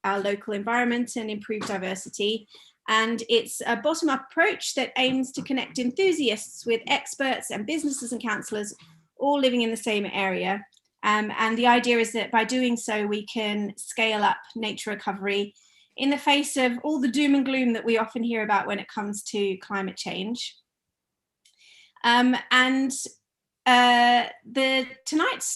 our local environment and improve diversity. And it's a bottom-up approach that aims to connect enthusiasts with experts and businesses and councillors all living in the same area. And the idea is that by doing so, we can scale up nature recovery in the face of all the doom and gloom that we often hear about when it comes to climate change. Tonight's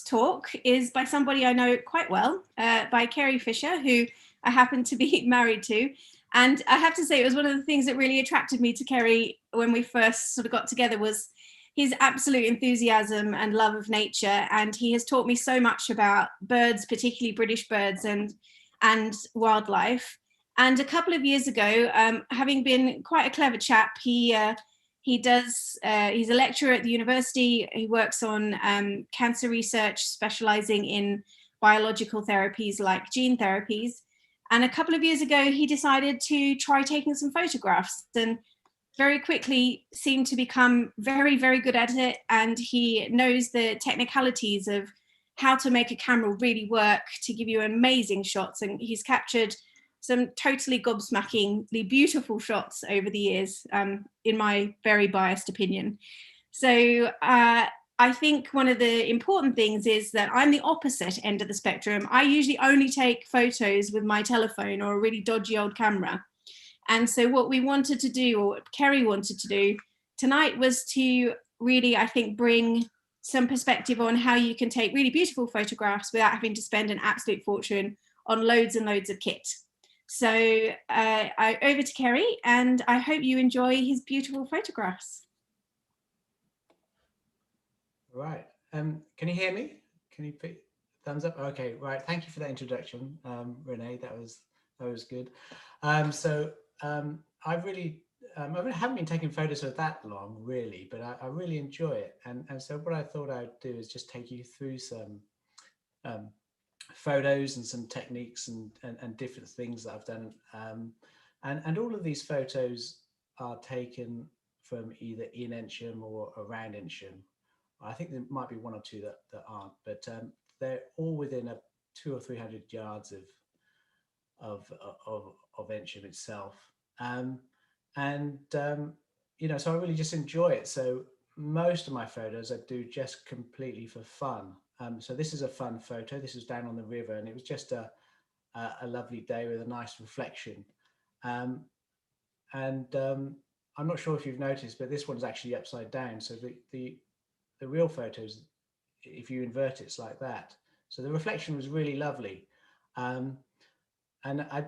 talk is by somebody I know quite well, by Kerry Fisher, who I happen to be married to. And I have to say, it was one of the things that really attracted me to Kerry when we first sort of got together was his absolute enthusiasm and love of nature. And he has taught me so much about birds, particularly British birds and wildlife. And a couple of years ago, having been quite a clever chap, he's a lecturer at the university. He works on cancer research, specializing in biological therapies like gene therapies. And a couple of years ago, he decided to try taking some photographs and very quickly seemed to become very, very good at it. And he knows the technicalities of how to make a camera really work to give you amazing shots. And he's captured some totally gobsmackingly beautiful shots over the years, in my very biased opinion. So I think one of the important things is that I'm the opposite end of the spectrum. I usually only take photos with my telephone or a really dodgy old camera. And so what we wanted to do, or what Kerry wanted to do tonight, was to really, I think, bring some perspective on how you can take really beautiful photographs without having to spend an absolute fortune on loads and loads of kit. So over to Kerry, and I hope you enjoy his beautiful photographs. Right. Can you hear me? Can you put thumbs up? Okay, right. Thank you for that introduction, Renee. That was good. I haven't been taking photos for that long, really, but I really enjoy it. And so what I thought I'd do is just take you through some photos and some techniques and different things that I've done. And all of these photos are taken from either in Ensham or around Ensham. I think there might be one or two that aren't, but they're all within 200 or 300 yards of Ensham itself. So I really just enjoy it. So most of my photos I do just completely for fun. So this is a fun photo. This was down on the river, and it was just a lovely day with a nice reflection. I'm not sure if you've noticed, but this one's actually upside down. So the real photos, if you invert it's like that. So the reflection was really lovely. And I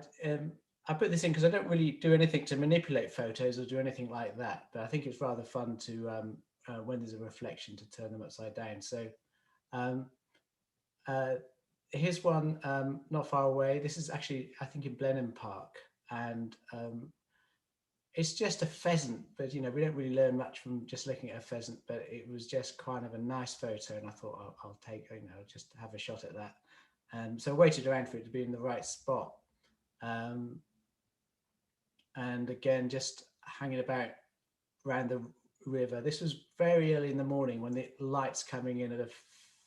put this in because I don't really do anything to manipulate photos or do anything like that. But I think it's rather fun to, when there's a reflection, to turn them upside down. So here's one not far away. This is actually, I think, in Blenheim Park. And it's just a pheasant, but we don't really learn much from just looking at a pheasant, but it was just kind of a nice photo, and I thought I'll take, just have a shot at that. So I waited around for it to be in the right spot. And again, just hanging about around the river. This was very early in the morning when the light's coming in at a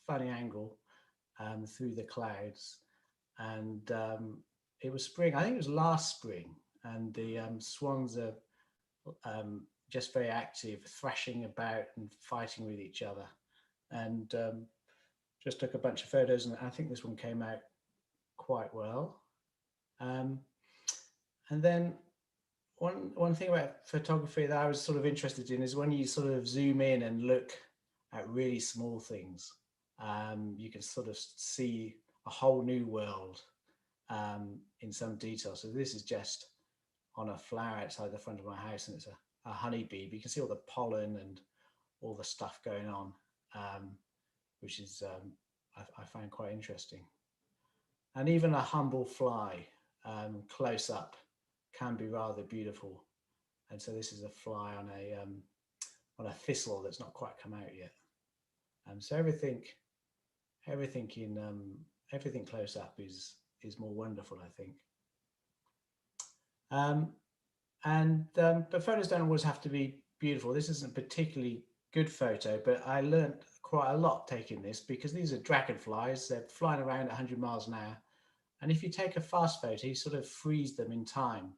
funny angle through the clouds. And it was spring, I think it was last spring. And the swans are just very active, thrashing about and fighting with each other. And just took a bunch of photos, and I think this one came out quite well. And then one thing about photography that I was sort of interested in is when you sort of zoom in and look at really small things, you can sort of see a whole new world in some detail. So this is just on a flower outside the front of my house, and it's a honeybee. But you can see all the pollen and all the stuff going on, which is I find quite interesting. And even a humble fly close up can be rather beautiful. And so this is a fly on a thistle that's not quite come out yet. So everything close up is more wonderful, I think. But photos don't always have to be beautiful. This isn't a particularly good photo, but I learned quite a lot taking this, because these are dragonflies. They're flying around at 100 miles an hour, And if you take a fast photo, you sort of freeze them in time.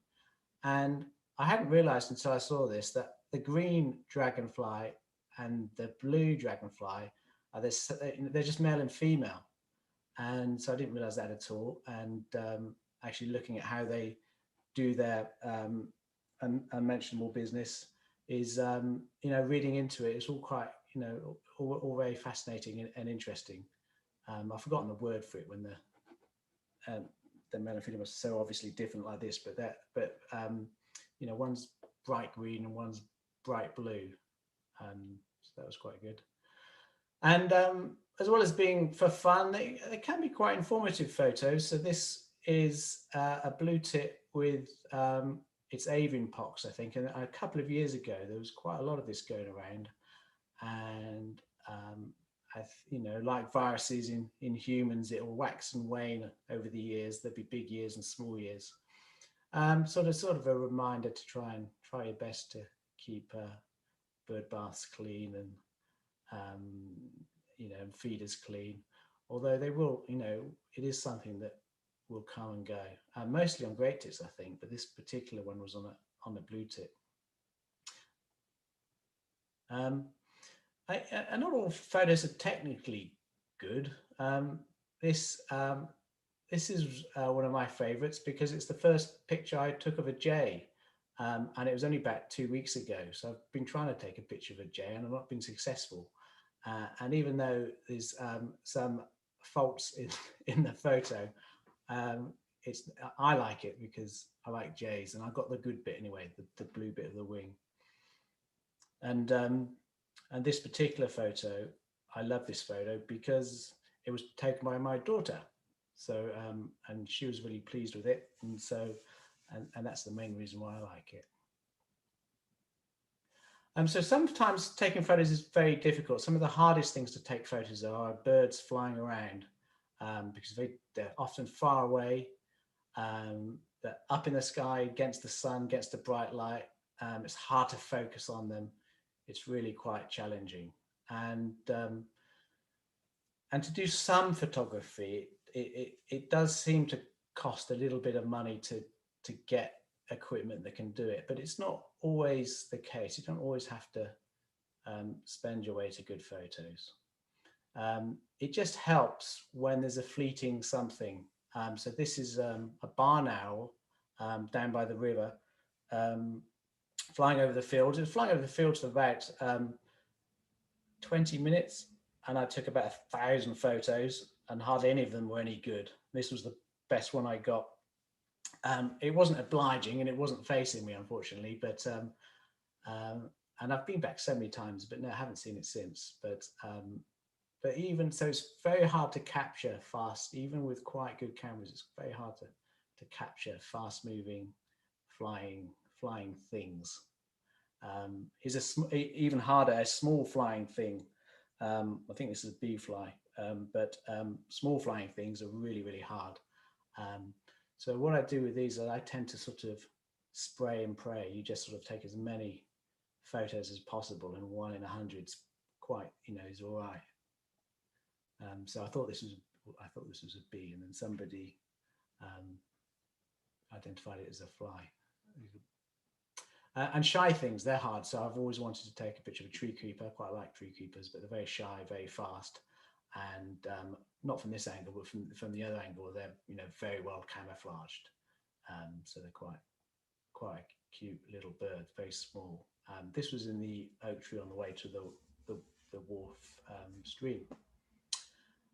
And I hadn't realized until I saw this that the green dragonfly and the blue dragonfly are this, they're just male and female. And so I didn't realize that at all. And actually looking at how they do their unmentionable business is, reading into it, it's all quite, all very fascinating and interesting. I've forgotten the word for it when the male and female are so obviously different like this, but one's bright green and one's bright blue. So that was quite good. And as well as being for fun, they can be quite informative photos. So this is a blue tit with its avian pox, I think. And a couple of years ago, there was quite a lot of this going around. And, like viruses in humans, it will wax and wane over the years. There'll be big years and small years. Sort of a reminder to try your best to keep bird baths clean and feeders clean, although they will, it is something that will come and go, mostly on great tits, I think, but this particular one was on a blue tit. And not all photos are technically good. This is one of my favorites because it's the first picture I took of a jay. And it was only about 2 weeks ago. So I've been trying to take a picture of a jay and I've not been successful. And even though there's some faults in the photo, I like it because I like jays and I got the good bit anyway, the blue bit of the wing. And this particular photo, I love this photo because it was taken by my daughter. So and she was really pleased with it, and so and that's the main reason why I like it. So sometimes taking photos is very difficult. Some of the hardest things to take photos are birds flying around because they're often far away. They're up in the sky against the sun, against the bright light. It's hard to focus on them. It's really quite challenging. And to do some photography, it does seem to cost a little bit of money to get equipment that can do it, but it's not always the case. You don't always have to spend your way to good photos. It just helps when there's a fleeting something. So this is a barn owl down by the river, flying over the field. It was flying over the field for about 20 minutes, and I took about 1,000 photos, and hardly any of them were any good. This was the best one I got. It wasn't obliging and it wasn't facing me, unfortunately, but and I've been back so many times, but no, I haven't seen it since. But even so, it's very hard to capture fast, even with quite good cameras. It's very hard to capture fast-moving, flying things. Is even harder a small flying thing. I think this is a bee fly, but small flying things are really, really hard. So what I do with these is I tend to sort of spray and pray. You just sort of take as many photos as possible, and 1 in 100's quite, is all right. So I thought this was a bee, and then somebody identified it as a fly. And shy things, they're hard. So I've always wanted to take a picture of a tree creeper. I quite like tree creepers, but they're very shy, very fast. And not from this angle, but from the other angle, they're very well camouflaged. So they're quite a cute little bird, very small. This was in the oak tree on the way to the wharf stream.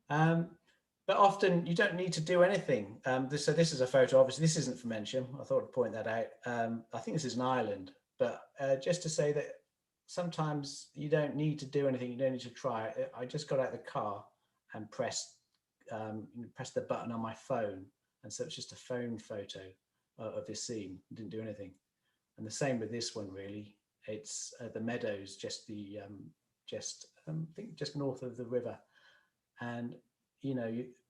But often you don't need to do anything. So this is a photo. Obviously, this isn't from Mensham. I thought I'd point that out. I think this is an island, but just to say that sometimes you don't need to do anything. You don't need to try it. I just got out of the car and pressed the button on my phone, and so it's just a phone photo of this scene. Didn't do anything. And the same with this one, really. It's the meadows, just I think just north of the river, and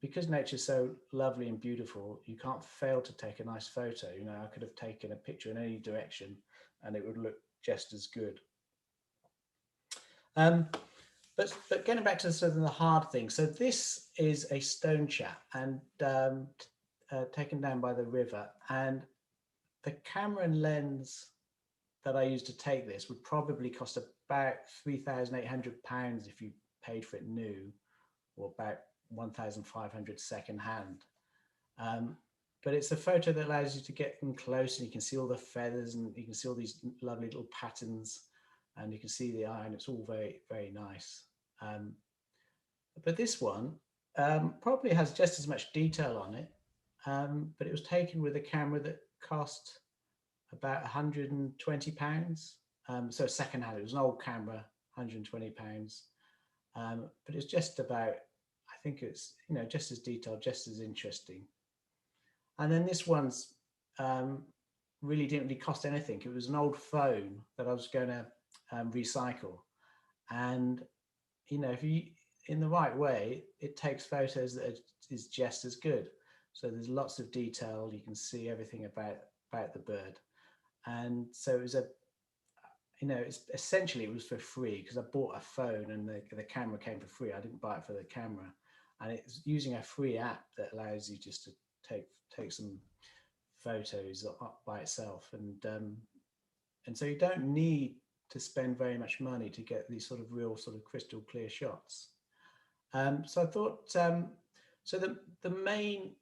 because nature's so lovely and beautiful, you can't fail to take a nice photo. I could have taken a picture in any direction and it would look just as good. But getting back to sort of the hard thing. So this is a stone chat, and taken down by the river, and the camera and lens that I used to take this would probably cost about £3,800 if you paid for it new, or about 1,500 second hand. But it's a photo that allows you to get in close, and you can see all the feathers, and you can see all these lovely little patterns, and you can see the eye, and it's all very, very nice. But this one probably has just as much detail on it, but it was taken with a camera that cost about £120. So second hand, it was an old camera, £120. But it's just about, I think it's, you know, just as detailed, just as interesting. And then this one's really didn't really cost anything. It was an old phone that I was going to recycle. And, you know, if you, in the right way, it takes photos that is just as good. So there's lots of detail. You can see everything about the bird. And so it was a, you know, it's essentially it was for free, because I bought a phone and the camera came for free. I didn't buy it for the camera, and it's using a free app that allows you just to take some photos up by itself, and so you don't need to spend very much money to get these sort of real sort of crystal clear shots. So I thought, so the main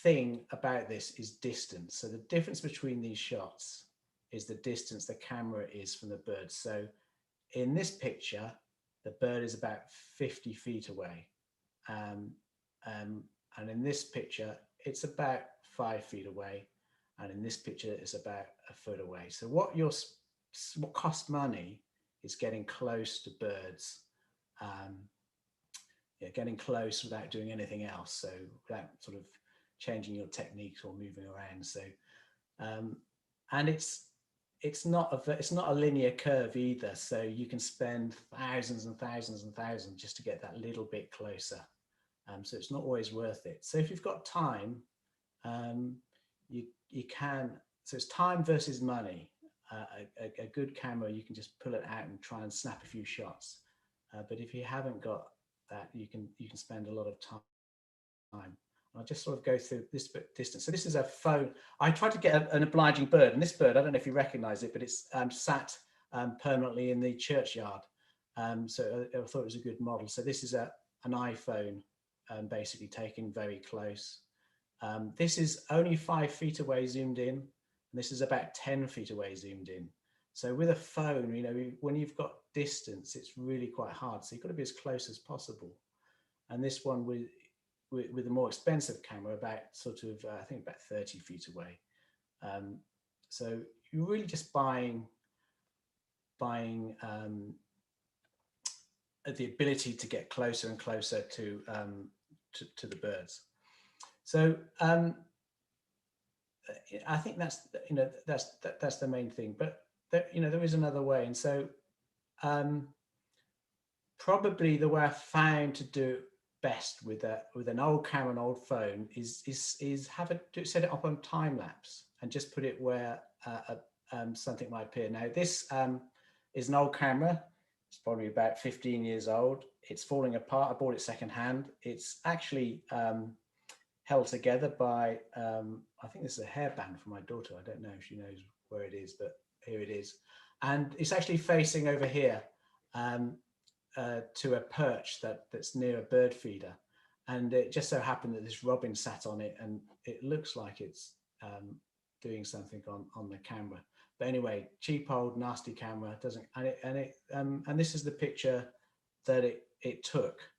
thing about this is distance. So the difference between these shots is the distance the camera is from the bird. So in this picture, the bird is about 50 feet away. And in this picture, it's about 5 feet away. And in this picture, it's about a foot away. So what costs money is getting close to birds, getting close without doing anything else. So without sort of changing your techniques or moving around. So, and it's not a linear curve either. So you can spend thousands and thousands and thousands just to get that little bit closer. So it's not always worth it. So if you've got time, you can. So it's time versus money. A good camera, you can just pull it out and try and snap a few shots. But if you haven't got that, you can spend a lot of time. I'll just sort of go through this bit distance. So this is a phone. I tried to get an obliging bird, and this bird, I don't know if you recognize it, but it's sat permanently in the churchyard. So I thought it was a good model. So this is an iPhone, basically taken very close. This is only 5 feet away zoomed in, and this is about 10 feet away zoomed in. So with a phone, you know, when you've got distance, it's really quite hard. So you've got to be as close as possible. And this one with a more expensive camera, about sort of, I think about 30 feet away. So you're really just buying the ability to get closer and closer to the birds. So I think that's, you know, that's the main thing. But there is another way, and so probably the way I found to do best with an old camera, an old phone, is set it up on time lapse and just put it where something might appear. Now this is an old camera. It's probably about 15 years old. It's falling apart. I bought it secondhand. It's actually held together by I think this is a hairband for my daughter. I don't know if she knows where it is, but here it is, and it's actually facing over here. To a perch that's near a bird feeder, and it just so happened that this robin sat on it, and it looks like it's doing something on the camera. But anyway, cheap old nasty camera doesn't, and this is the picture that it took.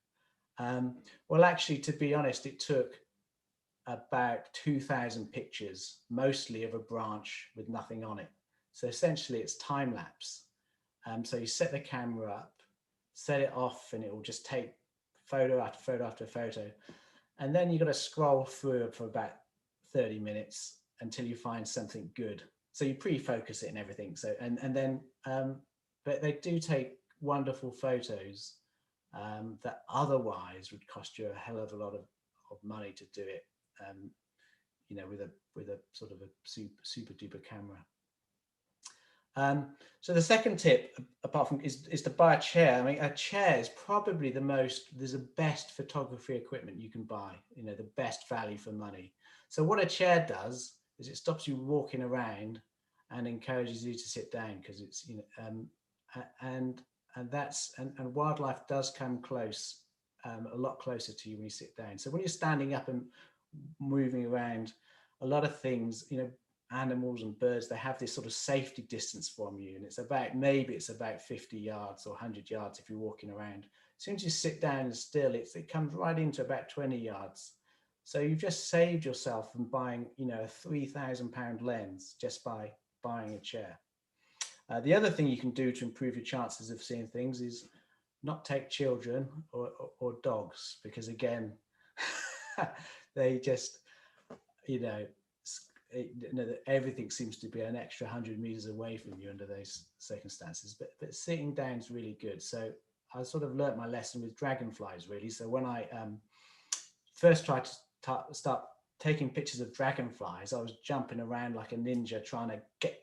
Well, actually, to be honest, it took about 2,000 pictures, mostly of a branch with nothing on it. So essentially, it's time lapse. So you set the camera up, set it off, and it will just take photo after photo after photo, and then you've got to scroll through for about 30 minutes until you find something good. So you pre-focus it and everything. So and then but they do take wonderful photos that otherwise would cost you a hell of a lot of money to do it, you know, with a sort of a super duper camera. So the second tip, apart from is to buy a chair. I mean, a chair is probably the best photography equipment you can buy, you know, the best value for money. So what a chair does is it stops you walking around and encourages you to sit down, because it's, you know, and wildlife does come close, a lot closer to you when you sit down. So when you're standing up and moving around, a lot of things, you know, animals and birds, they have this sort of safety distance from you, and it's about, maybe it's about 50 yards or 100 yards if you're walking around. As soon as you sit down and still, it comes right into about 20 yards. So you've just saved yourself from buying, you know, a £3,000 lens just by buying a chair. The other thing you can do to improve your chances of seeing things is not take children or dogs, because again, they just, you know, everything seems to be an extra 100 meters away from you under those circumstances. But sitting down is really good. So I sort of learnt my lesson with dragonflies, really. So when I first tried to start taking pictures of dragonflies, I was jumping around like a ninja trying to get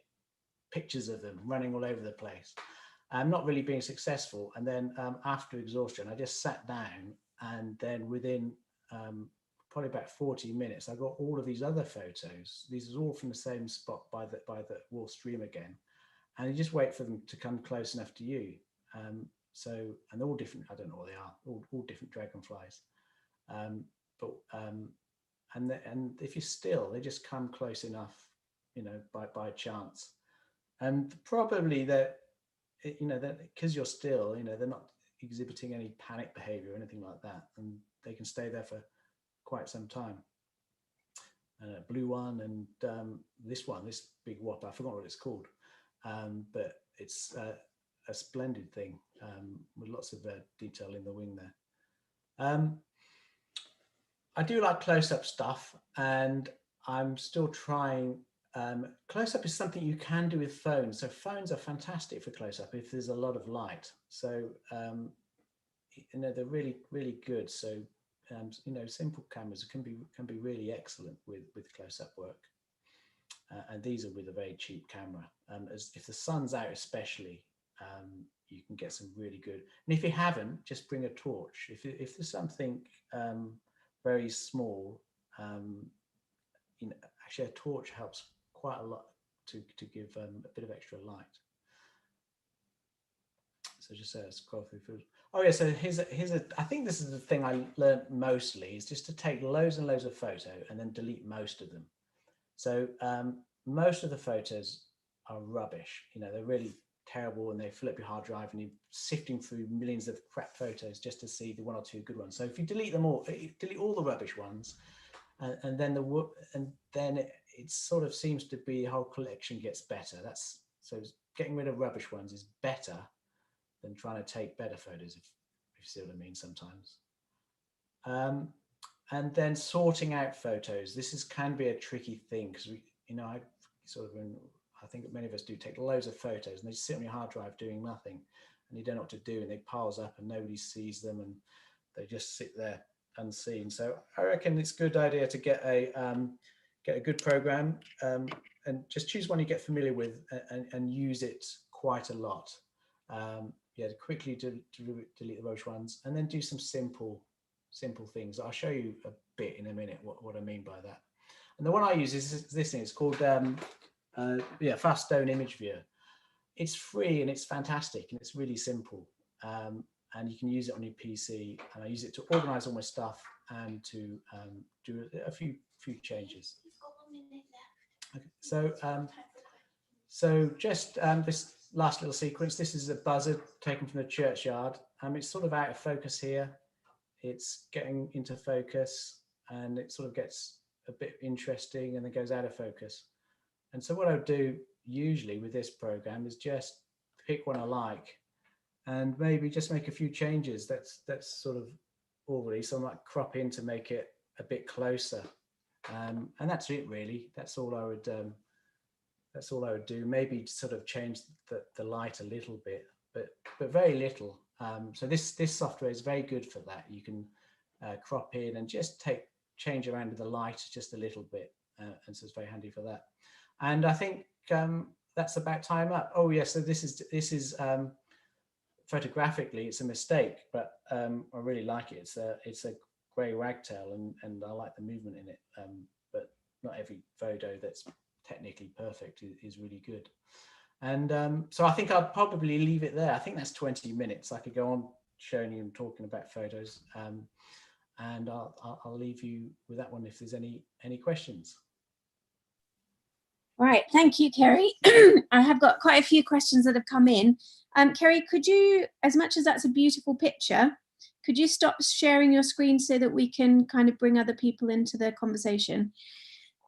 pictures of them, running all over the place. I'm not really being successful. And then after exhaustion, I just sat down, and then within probably about 40 minutes, I got all of these other photos. These are all from the same spot by the wall stream again. And you just wait for them to come close enough to you. So, and they're all different, I don't know what they are, all different dragonflies. And if you're still, they just come close enough, you know, by chance. And probably that, you know, that because you're still, you know, they're not exhibiting any panic behavior or anything like that, and they can stay there for quite some time. Blue one, and this big whopper, I forgot what it's called, but it's a splendid thing, with lots of detail in the wing there. I do like close-up stuff, and I'm still trying. Close-up is something you can do with phones. So phones are fantastic for close-up if there's a lot of light. So you know, they're really, really good. So you know, simple cameras can be really excellent with close-up work. And these are with a very cheap camera. As if the sun's out, especially, you can get some really good. And if you haven't, just bring a torch. If there's something very small, you know, actually a torch helps quite a lot to give a bit of extra light. So just scroll through food. Oh yeah, so here's a. I think this is the thing I learned mostly, is just to take loads and loads of photo and then delete most of them. So most of the photos are rubbish. You know, they're really terrible, and they fill up your hard drive, and you're sifting through millions of crap photos just to see the one or two good ones. So if you delete them all, delete all the rubbish ones, and then it sort of seems to be the whole collection gets better. That's so getting rid of rubbish ones is better than trying to take better photos, if you see what I mean sometimes. And then sorting out photos. This can be a tricky thing, because you know, I think many of us do take loads of photos, and they just sit on your hard drive doing nothing, and you don't know what to do, and they piles up and nobody sees them, and they just sit there unseen. So I reckon it's a good idea to get a good program, and just choose one you get familiar with, and use it quite a lot. Yeah, to quickly delete the rubbish ones, and then do some simple things. I'll show you a bit in a minute what I mean by that. And the one I use is this thing. It's called Fast Stone Image Viewer. It's free and it's fantastic, and it's really simple. And you can use it on your PC, and I use it to organize all my stuff and to do a few changes. Okay, so just this last little sequence. This is a buzzard taken from the churchyard. It's sort of out of focus here. It's getting into focus, and it sort of gets a bit interesting and then goes out of focus. And so what I would do usually with this program is just pick one I like, and maybe just make a few changes. That's sort of all really. So I might crop in to make it a bit closer, and that's it really. That's all I would do. Maybe sort of change the light a little bit, but very little. So this software is very good for that. You can crop in and just change around with the light just a little bit, and so it's very handy for that. And I think that's about time up. Oh yeah, so this is photographically it's a mistake, but I really like it. It's a grey wagtail, and I like the movement in it. But not every photo that's technically perfect is really good. And so I think I'll probably leave it there. I think that's 20 minutes. I could go on showing you and talking about photos, and I'll leave you with that one if there's any questions. All right, thank you, Kerry. I have got quite a few questions that have come in. Kerry, could you, as much as that's a beautiful picture, could you stop sharing your screen so that we can kind of bring other people into the conversation?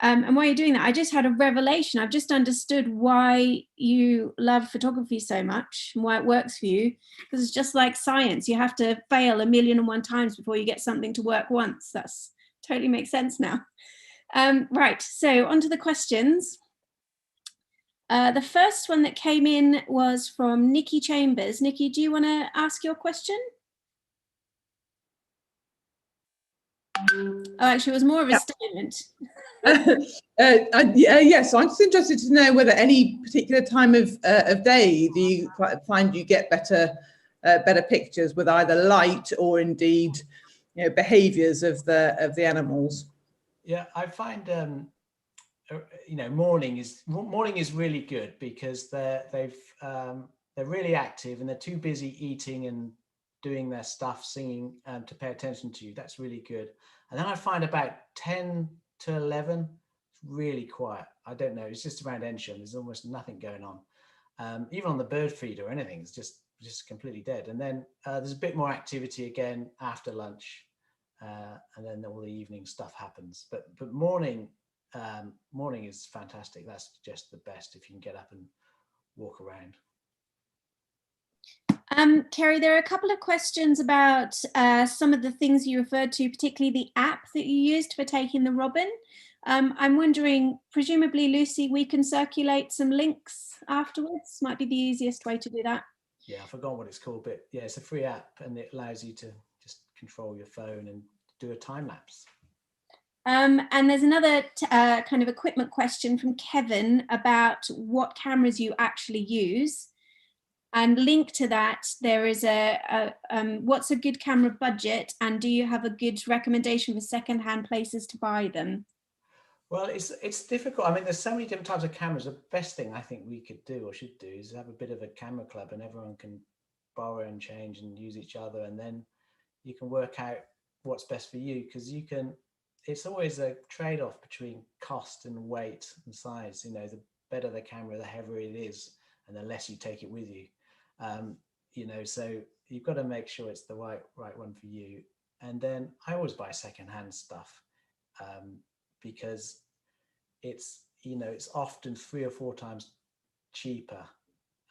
And while you're doing that, I just had a revelation. I've just understood why you love photography so much and why it works for you. Because it's just like science. You have to fail 1,000,001 times before you get something to work once. That's totally makes sense now. Right, so on to the questions. The first one that came in was from Nikki Chambers. Nikki, do you want to ask your question? Oh, actually, it was more of a statement. Yes, I'm just interested to know whether any particular time of day do you find you get better pictures with either light or indeed, behaviours of the animals. Yeah, I find morning is really good because they're really active and they're too busy eating and doing their stuff, singing, to pay attention to you. That's really good. And then I find about 10 to 11, it's really quiet. I don't know. It's just around Ensham. There's almost nothing going on. Even on the bird feed or anything, it's just completely dead. And then there's a bit more activity again after lunch, and then all the evening stuff happens. But morning is fantastic. That's just the best if you can get up and walk around. Kerry, there are a couple of questions about some of the things you referred to, particularly the app that you used for taking the robin. I'm wondering, presumably, Lucy, we can circulate some links afterwards. Might be the easiest way to do that. Yeah, I forgot what it's called, but yeah, it's a free app and it allows you to just control your phone and do a time lapse. And there's another kind of equipment question from Kevin about what cameras you actually use. And linked to that, there is what's a good camera budget, and do you have a good recommendation for second-hand places to buy them? Well, it's difficult. I mean, there's so many different types of cameras. The best thing I think we could do or should do is have a bit of a camera club, and everyone can borrow and change and use each other, and then you can work out what's best for you, because it's always a trade-off between cost and weight and size. The better the camera, the heavier it is, and the less you take it with you. So you've got to make sure it's the right one for you. And then I always buy secondhand stuff, because it's often 3 or 4 times cheaper,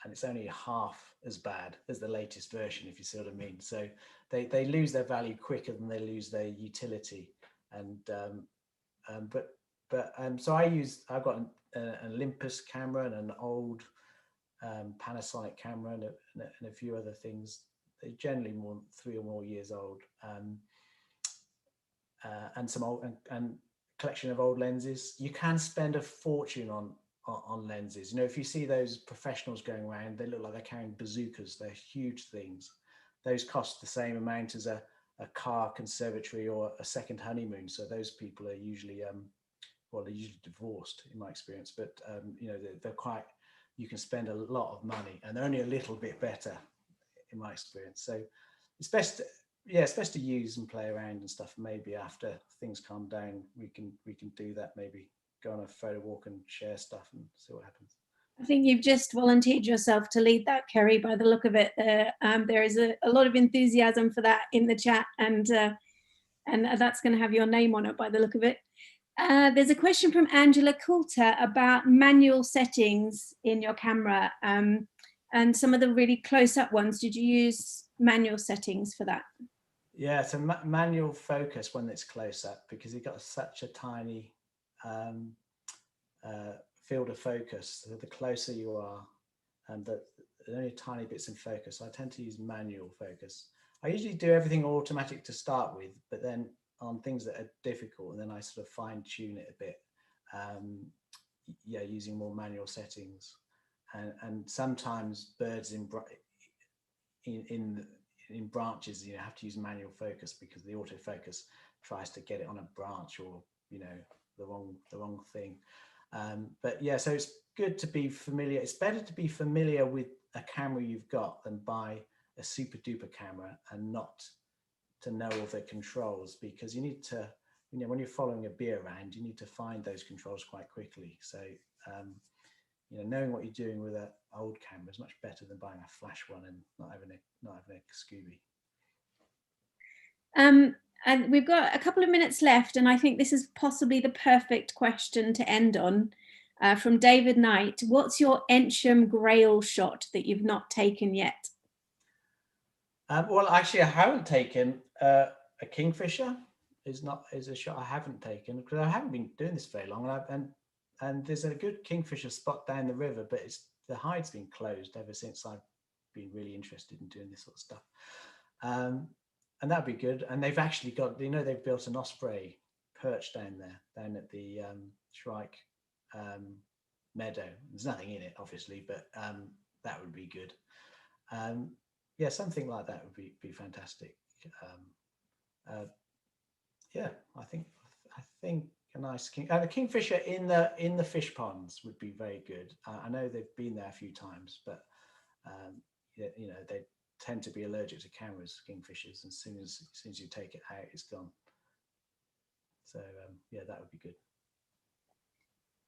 and it's only half as bad as the latest version, if you see what I mean. So they lose their value quicker than they lose their utility. And so I've got an Olympus camera and an old Panasonic camera and a few other things. They're generally 3 or more years old, and some old and collection of old lenses. You can spend a fortune on lenses. If you see those professionals going around, they look like they're carrying bazookas. They're huge things. Those cost the same amount as a car conservatory or a second honeymoon. So those people are usually they're usually divorced in my experience, but they're quite, you can spend a lot of money and they're only a little bit better in my experience. So it's best to use and play around and stuff. Maybe after things calm down, we can do that. Maybe go on a photo walk and share stuff and see what happens. I think you've just volunteered yourself to lead that, Kerry, by the look of it. There is a lot of enthusiasm for that in the chat, and that's going to have your name on it by the look of it. There's a question from Angela Coulter about manual settings in your camera, and some of the really close-up ones. Did you use manual settings for that? Yeah, it's a manual focus when it's close-up, because you've got such a tiny field of focus. So the closer you are, and that only tiny bits in focus. So I tend to use manual focus. I usually do everything automatic to start with, but then on things that are difficult, and then I sort of fine tune it a bit, using more manual settings. And sometimes birds in branches, have to use manual focus, because the autofocus tries to get it on a branch or wrong thing. But yeah, so it's good to be familiar. It's better to be familiar with a camera you've got than buy a super duper camera and not to know all the controls, because you need to, you know, when you're following a bee around, you need to find those controls quite quickly. So you know, knowing what you're doing with an old camera is much better than buying a flash one and not having a Scooby. And we've got a couple of minutes left, and I think this is possibly the perfect question to end on. From David Knight, what's your Ensham Grail shot that you've not taken yet? Well, actually, I haven't taken a kingfisher. Is a shot I haven't taken because I haven't been doing this very long, and there's a good kingfisher spot down the river, but the hide's been closed ever since I've been really interested in doing this sort of stuff. And that'd be good. And they've actually got, you know, they've built an osprey perch down at the Shrike meadow. There's nothing in it, obviously, but that would be good. Yeah, something like that would be fantastic. Yeah, I think a nice the kingfisher in the fish ponds would be very good. I know they've been there a few times, but you know, they tend to be allergic to cameras, kingfishers, and as soon as you take it out, it's gone. So yeah, that would be good.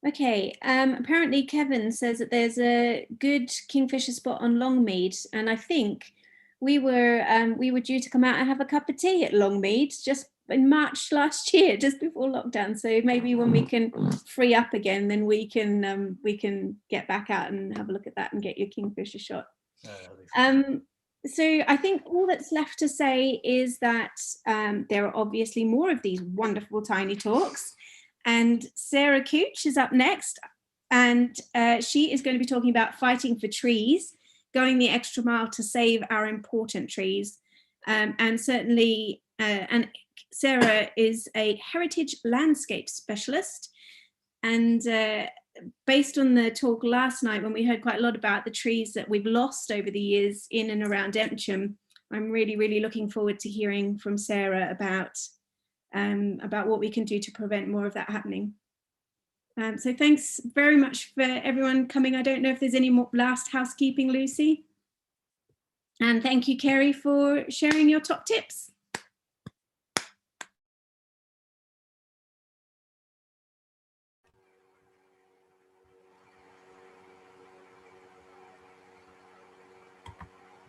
Okay, apparently Kevin says that there's a good kingfisher spot on Longmead, and I think we were due to come out and have a cup of tea at Longmead just in March last year, just before lockdown. So maybe when we can free up again, then we can get back out and have a look at that and get your kingfisher shot. So I think all that's left to say is that there are obviously more of these wonderful tiny talks, and Sarah Cooch is up next, and she is going to be talking about fighting for trees, going the extra mile to save our important trees, and certainly and Sarah is a heritage landscape specialist, and based on the talk last night, when we heard quite a lot about the trees that we've lost over the years in and around Ensham, I'm really, really looking forward to hearing from Sarah about what we can do to prevent more of that happening. So thanks very much for everyone coming. I don't know if there's any more last housekeeping, Lucy. And thank you, Kerry, for sharing your top tips.